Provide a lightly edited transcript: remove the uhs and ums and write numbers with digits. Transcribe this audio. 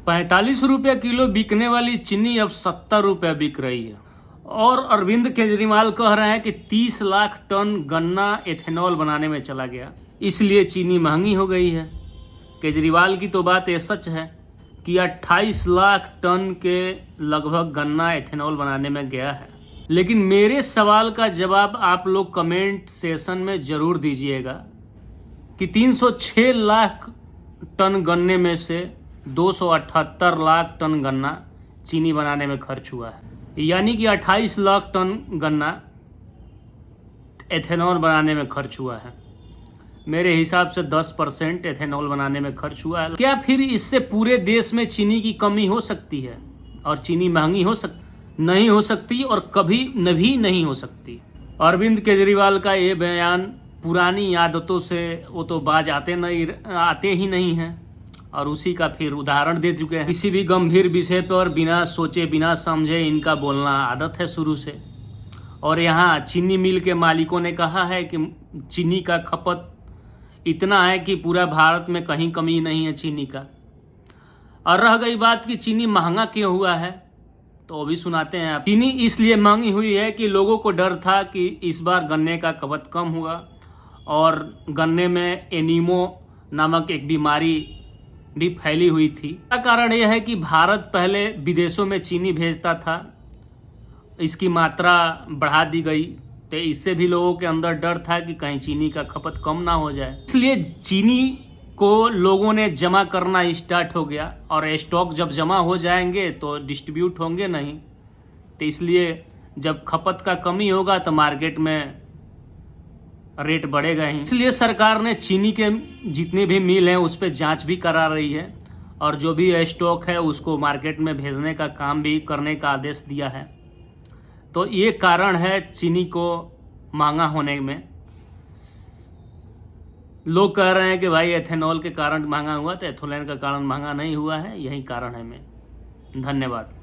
45 रुपये किलो बिकने वाली चीनी अब 70 रुपये बिक रही है। और अरविंद केजरीवाल कह रहे हैं कि 30 लाख टन गन्ना एथेनॉल बनाने में चला गया, इसलिए चीनी महंगी हो गई है। केजरीवाल की तो बात ये सच है कि 28 लाख टन के लगभग गन्ना एथेनॉल बनाने में गया है। लेकिन मेरे सवाल का जवाब आप लोग कमेंट सेशन में जरूर दीजिएगा कि 306 लाख टन गन्ने में से 278 लाख टन गन्ना चीनी बनाने में खर्च हुआ है, यानी कि 28 लाख टन गन्ना एथेनॉल बनाने में खर्च हुआ है। मेरे हिसाब से 10% एथेनॉल बनाने में खर्च हुआ है। क्या फिर इससे पूरे देश में चीनी की कमी हो सकती है और चीनी महंगी नहीं हो सकती और कभी भी नहीं हो सकती। अरविंद केजरीवाल का ये बयान पुरानी आदतों से वो तो बाज आते ही नहीं हैं और उसी का फिर उदाहरण दे चुके हैं। किसी भी गंभीर विषय पर बिना सोचे बिना समझे इनका बोलना आदत है शुरू से। और यहाँ चीनी मिल के मालिकों ने कहा है कि चीनी का खपत इतना है कि पूरा भारत में कहीं कमी नहीं है चीनी का। और रह गई बात कि चीनी महंगा क्यों हुआ है, तो वो भी सुनाते हैं। चीनी इसलिए महंगी हुई है कि लोगों को डर था कि इस बार गन्ने का खपत कम हुआ और गन्ने में एनीमो नामक एक बीमारी भी फैली हुई थी। इसका कारण यह है कि भारत पहले विदेशों में चीनी भेजता था, इसकी मात्रा बढ़ा दी गई, तो इससे भी लोगों के अंदर डर था कि कहीं चीनी का खपत कम ना हो जाए, इसलिए चीनी को लोगों ने जमा करना स्टार्ट हो गया। और स्टॉक जब जमा हो जाएंगे तो डिस्ट्रीब्यूट होंगे नहीं, तो इसलिए जब खपत का कमी होगा तो मार्केट में रेट बढ़ेगा ही। इसलिए सरकार ने चीनी के जितने भी मिल हैं उस पर जांच भी करा रही है और जो भी स्टॉक है उसको मार्केट में भेजने का काम भी करने का आदेश दिया है। तो ये कारण है चीनी को महंगा होने में। लोग कह रहे हैं कि भाई एथेनॉल के कारण महंगा हुआ, तो एथेनॉल का कारण महंगा नहीं हुआ है, यही कारण है। धन्यवाद।